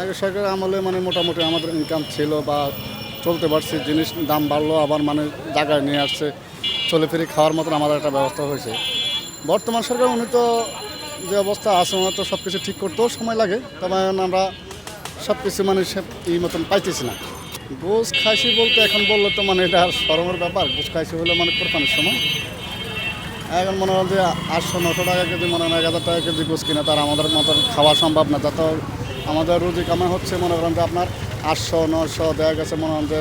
আগে সরকার আমলে মানে মোটামুটি আমাদের ইনকাম ছিল বা চলতে পারছি, জিনিস দাম বাড়লো আবার মানে জায়গায় নিয়ে আসছে, চলে ফিরে খাওয়ার মতন আমাদের একটা ব্যবস্থা হয়েছে। বর্তমান সরকার উনি তো যে অবস্থা আছে ওনার তো সব কিছু ঠিক করতেও সময় লাগে, তবে আমরা সব কিছু মানে সে এই মতন পাইতেছি না। গোস খাইছি বলতে এখন বললে তো মানে এটা আর শরমের ব্যাপার, গোস খাইছি হলে মানে কোরবানির সময়। এখন মনে হয় যে 800-900 টাকা কেজি, মনে হয় 1000 টাকা কেজি গোস কিনে তার আমাদের মতন খাওয়া সম্ভব না। যাতে আমাদের রুজি কামাই হচ্ছে মনে করেন যে আপনার 800-900, দেখা গেছে মনে হয় যে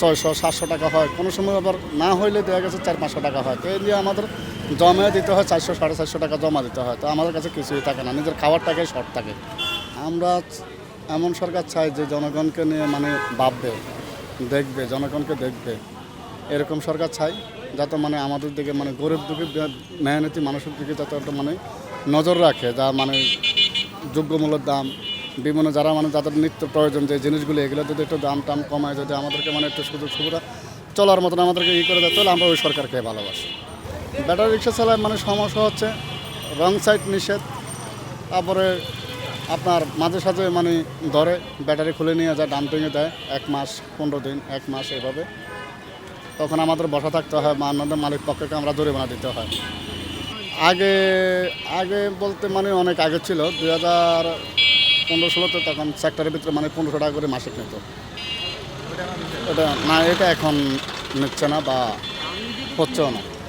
600-700 টাকা হয়, কোনো সময় আবার না হইলে দেখা গেছে 400-500 টাকা হয়। তো এই দিয়ে আমাদের জমা দিতে হয় 400-450 টাকা জমা দিতে হয়। তো আমাদের কাছে কিছুই থাকে না, নিজের খাবার টাকাই শর্ট থাকে। আমরা এমন সরকার চাই যে জনগণকে নিয়ে মানে ভাববে, দেখবে, জনগণকে দেখবে, এরকম সরকার চাই। যাতে মানে আমাদের দিকে মানে গরিব দুঃখী মেহনতি মানুষের দিকে যাতে একটা মানে নজর রাখে, যা মানে যোগ্য মূল্যের দাম, বিভিন্ন যারা মানে যাদের নিত্য প্রয়োজন যে জিনিসগুলো, এগুলো যদি একটু দাম টাম কমায়, যদি আমাদেরকে মানে একটু সুযোগ সুবিধা চলার মতন আমাদেরকে করে দেয়, তাহলে আমরা ওই সরকারকে ভালোবাসি। ব্যাটারি রিক্সা চালায় মানে সমস্যা হচ্ছে রং সাইড নিষেধ, তারপরে আপনার মাঝে সাঝে মানে ধরে ব্যাটারি খুলে নিয়ে যায়, ডাম্পিংয়ে দেয় 1 মাস 15 দিন, 1 মাস এভাবে। তখন আমাদের বসা থাকতে হয়, আমাদের মালিক পক্ষকে আমরা জরিমানা দিতে হয়। আগে আগে বলতে মানে অনেক আগে ছিল, 2015-16-তে তখন সেক্টরের ভিতরে মানে 1500 টাকা করে মাসিক নিত। এটা না, এটা এখন নিচ্ছে না বা হচ্ছেও না।